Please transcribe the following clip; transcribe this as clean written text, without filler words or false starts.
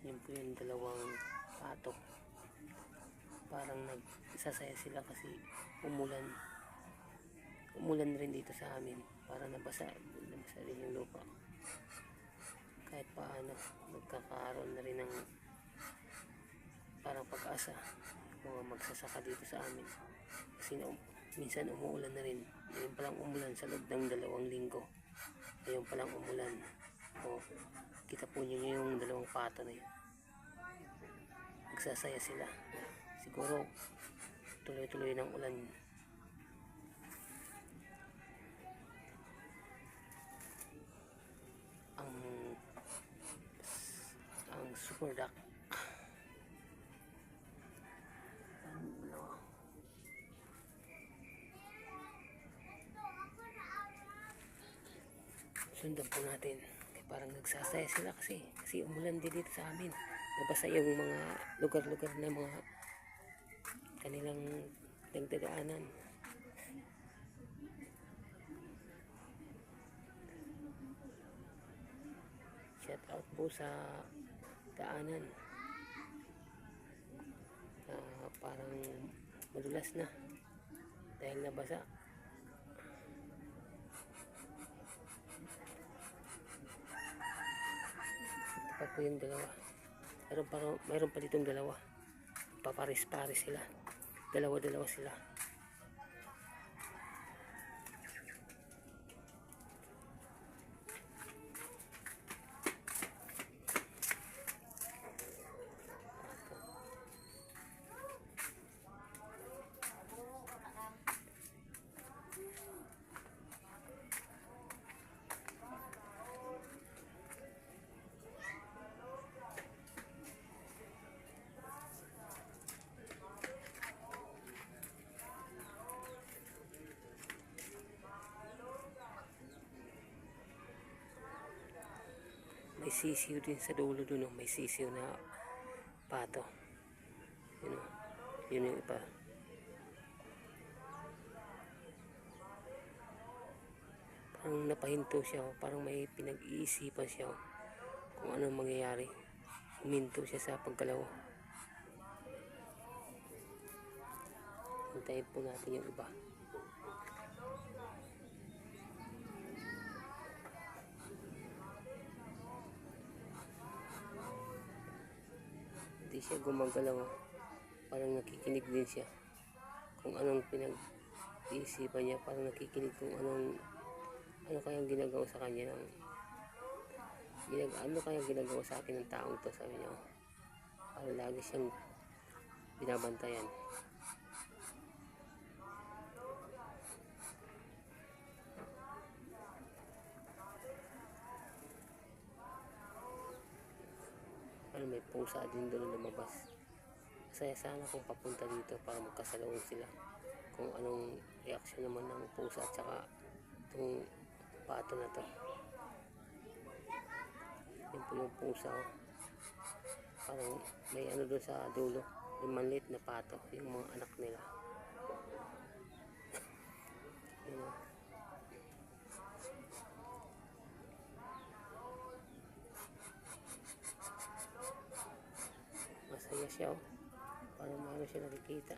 Yun po yung dalawang pato. Parang nagsasaya sila kasi umulan rin dito sa amin. Parang nabasa rin yung lupa. Kahit paano nagkakaroon na rin ng parang pag-asa mga magsasaka dito sa amin. Kasi minsan umuulan na rin. Ngayon palang umulan sa loob ng 2 linggo. Ngayon palang umulan. O, kita po nyo yung dalawang pato na yun. Nagsasaya sila. Siguro tuloy-tuloy ng ulan. Ang super duck. Sundan po natin. Parang nagsasaya sila kasi umulan din dito sa amin. Nabasa yung mga lugar-lugar na mga kanilang nagdadaanan. Shout out po sa daanan. Parang madulas na dahil nabasa. Pa po yung dalawa. Mayroon pa ditong dalawa. Paparis-paris sila. Dalawa-dalawa sila. May sisiw din sa dulo dun, oh. May sisiw na pato. Yun, oh. Yun yung iba. Parang napahinto siya, oh. Parang may pinag-iisipan siya, oh, kung anong mangyayari. Huminto siya sa pagkalaw. Hintayin po natin yung iba. Hindi siya gumagalaw. Parang nakikinig din siya kung anong pinag-iisipan niya. Parang nakikinig kung ano kayang ginagawa sa kanya ano kayang ginagawa sa akin ng taong to, sabi niya. Parang lagi siyang binabantayan. May pusa din doon lumabas. Masaya sana kung papunta dito para magkasalawin sila. Kung anong reaksyon naman ng pusa at saka itong pato na to. Yun po yung pusa, oh. Parang may ano doon sa dulo. May maliit na pato. Yung mga anak nila. siya, oh. Parang mayroon siya nakikita.